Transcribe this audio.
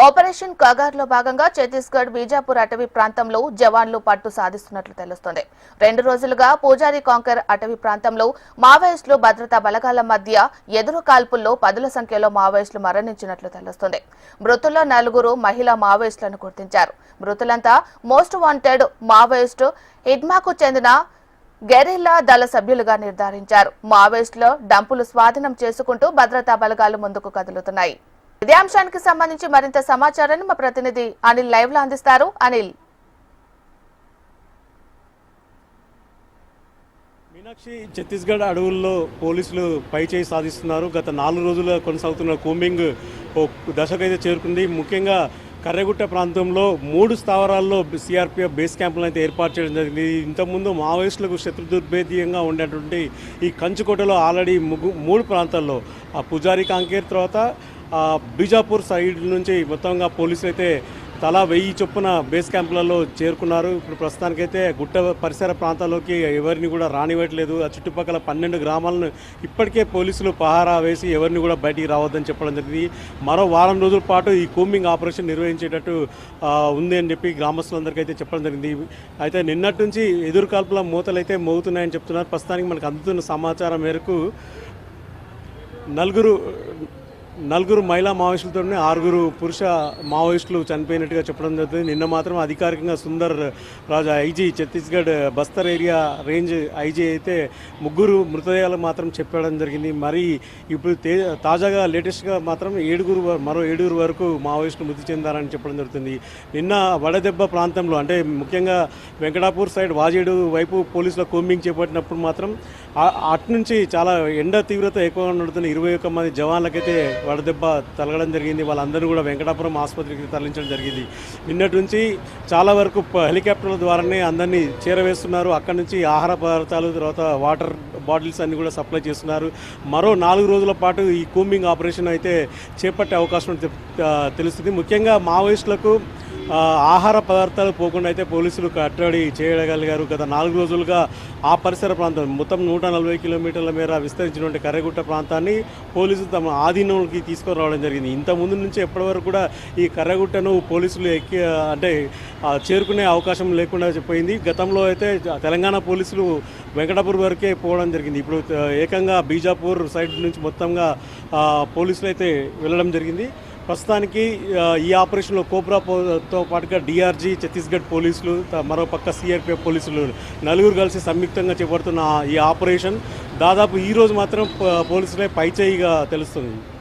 Operation కగార్లో భాగంగా ఛత్తీస్గఢ్ బీజాపూర్ అటవీ ప్రాంతంలో జవాన్లు పట్టు సాధిస్తున్నట్లు తెలుస్తోంది. 2 రోజులుగా పూజారి కాంకర్ అటవీ ప్రాంతంలో మావోయిస్టులు భద్రతా బలగాల మధ్య ఎదురు కాల్పుల్లో 10ల సంఖ్యలో మావోయిస్టులు మరణించినట్లు తెలుస్తోంది. మృతుల్లో 4 మహిళా మావోయిస్టులను గుర్తించారు. మృతులంతా మోస్ట్ వాంటెడ్ మావోయిస్టు హిడ్మాకు చెందిన గెరిల్లా దళ సభ్యులుగా నిర్ధారించారు. మావోయిస్టుల డంపులు స్వాధీనం చేసుకుంటూ భద్రతా బలగాలు ముందుకు కదులుతున్నాయి. ఇదే అంశానికి సంబంధించి మరింత సమాచారాన్ని మా ప్రతినిధి అనిల్ లైవ్ లో అందిస్తారు. అనిల్, మీనాక్షి, ఛత్తీస్గఢ్ అడవుల్లో పోలీసులు పైచేయి సాధిస్తున్నారు. గత 4 రోజులుగా కొనసాగుతున్న కూంబింగ్ ఓ దశకైతే చేరుకుంది. ముఖ్యంగా కర్రెగుట్ట ప్రాంతంలో 3 స్థావరాల్లో సిఆర్పిఎఫ్ బేస్ క్యాంపులను అయితే ఏర్పాటు చేయడం జరిగింది. ఇంతకుముందు మావోయిస్టులకు శత్రుదుర్భేద్యంగా ఉండేటువంటి ఈ కంచుకోటలో ఆల్రెడీ 3 ప్రాంతాల్లో పుజారి కాంకేర్ తర్వాత బీజాపూర్ సైడ్ నుంచి మొత్తంగా పోలీసులు అయితే తలా 1000 చొప్పున బేస్ క్యాంపులలో చేరుకున్నారు. ఇప్పుడు ప్రస్తుతానికైతే గుట్ట పరిసర ప్రాంతాల్లోకి ఎవరిని కూడా రానివ్వట్లేదు. ఆ చుట్టుపక్కల 12 గ్రామాలను ఇప్పటికే పోలీసులు పహారా వేసి ఎవరిని కూడా బయటికి రావద్దని చెప్పడం జరిగింది. మరో వారం రోజుల పాటు ఈ కూంబింగ్ ఆపరేషన్ నిర్వహించేటట్టు ఉంది అని చెప్పి గ్రామస్తులందరికీ అయితే చెప్పడం జరిగింది. అయితే నిన్నటి నుంచి ఎదురు కాల్పుల మూతలు అయితే మోగుతున్నాయని చెప్తున్నారు. ప్రస్తుతానికి మనకు అందుతున్న సమాచారం మేరకు నలుగురు మహిళా మావోయిస్టులతోనే 6 పురుష మావోయిస్టులు చనిపోయినట్టుగా చెప్పడం జరుగుతుంది. నిన్న మాత్రం అధికారికంగా Sundar Raju IG, Chhattisgarh Bastar area range IG అయితే 3 మృతదేహాలు మాత్రం చెప్పడం జరిగింది. మరి ఇప్పుడు తాజాగా లేటెస్ట్గా మాత్రం మరో 7 వరకు మావోయిస్టులు మృతి చెందారని చెప్పడం జరుగుతుంది. నిన్న వడదెబ్బ ప్రాంతంలో అంటే ముఖ్యంగా వెంకటాపూర్ సైడ్ వాజేడు వైపు పోలీసుల కూంబింగ్ చేపట్టినప్పుడు మాత్రం అటు నుంచి చాలా ఎండ తీవ్రత ఎక్కువగా నడుతున్న 21 మంది జవాన్లకైతే వడదెబ్బ తలగడం జరిగింది. వాళ్ళందరూ కూడా వెంకటాపురం ఆసుపత్రికి తరలించడం జరిగింది. నిన్నటి నుంచి చాలా వరకు హెలికాప్టర్ల ద్వారానే అందరినీ చేరవేస్తున్నారు. అక్కడి నుంచి ఆహార పదార్థాలు తర్వాత వాటర్ బాటిల్స్ అన్ని కూడా సప్లై చేస్తున్నారు. మరో 4 రోజుల పాటు ఈ కూంబింగ్ ఆపరేషన్ అయితే చేపట్టే అవకాశం తెలుస్తుంది. ముఖ్యంగా మావోయిస్టులకు ఆహార పదార్థాలు పోకుండా అయితే పోలీసులు కట్టడి చేయగలిగారు. గత 4 రోజులుగా ఆ పరిసర ప్రాంతం మొత్తం 140 కిలోమీటర్ల మేర విస్తరించినటువంటి కర్రెగుట్ట ప్రాంతాన్ని పోలీసులు తమ ఆధీనంలోకి తీసుకురావడం జరిగింది. ఇంత ముందు నుంచి ఎప్పటి వరకు కూడా ఈ కర్రెగుట్టను పోలీసులు చేరుకునే అవకాశం లేకుండా పోయింది. గతంలో అయితే తెలంగాణ పోలీసులు వెంకటాపూర్ వరకే పోవడం జరిగింది. ఇప్పుడు ఏకంగా బీజాపూర్ సైడ్ నుంచి మొత్తంగా పోలీసులు అయితే వెళ్ళడం జరిగింది. ప్రస్తుతానికి ఈ ఆపరేషన్లో కోబ్రాతో పాటుగా డిఆర్జీ, ఛత్తీస్గఢ్ పోలీసులు, మరో పక్క సిఆర్పిఎఫ్ పోలీసులు 4 కలిసి సంయుక్తంగా చేపడుతున్న ఈ ఆపరేషన్ దాదాపు ఈరోజు మాత్రం పోలీసులే పైచేయిగా తెలుస్తుంది.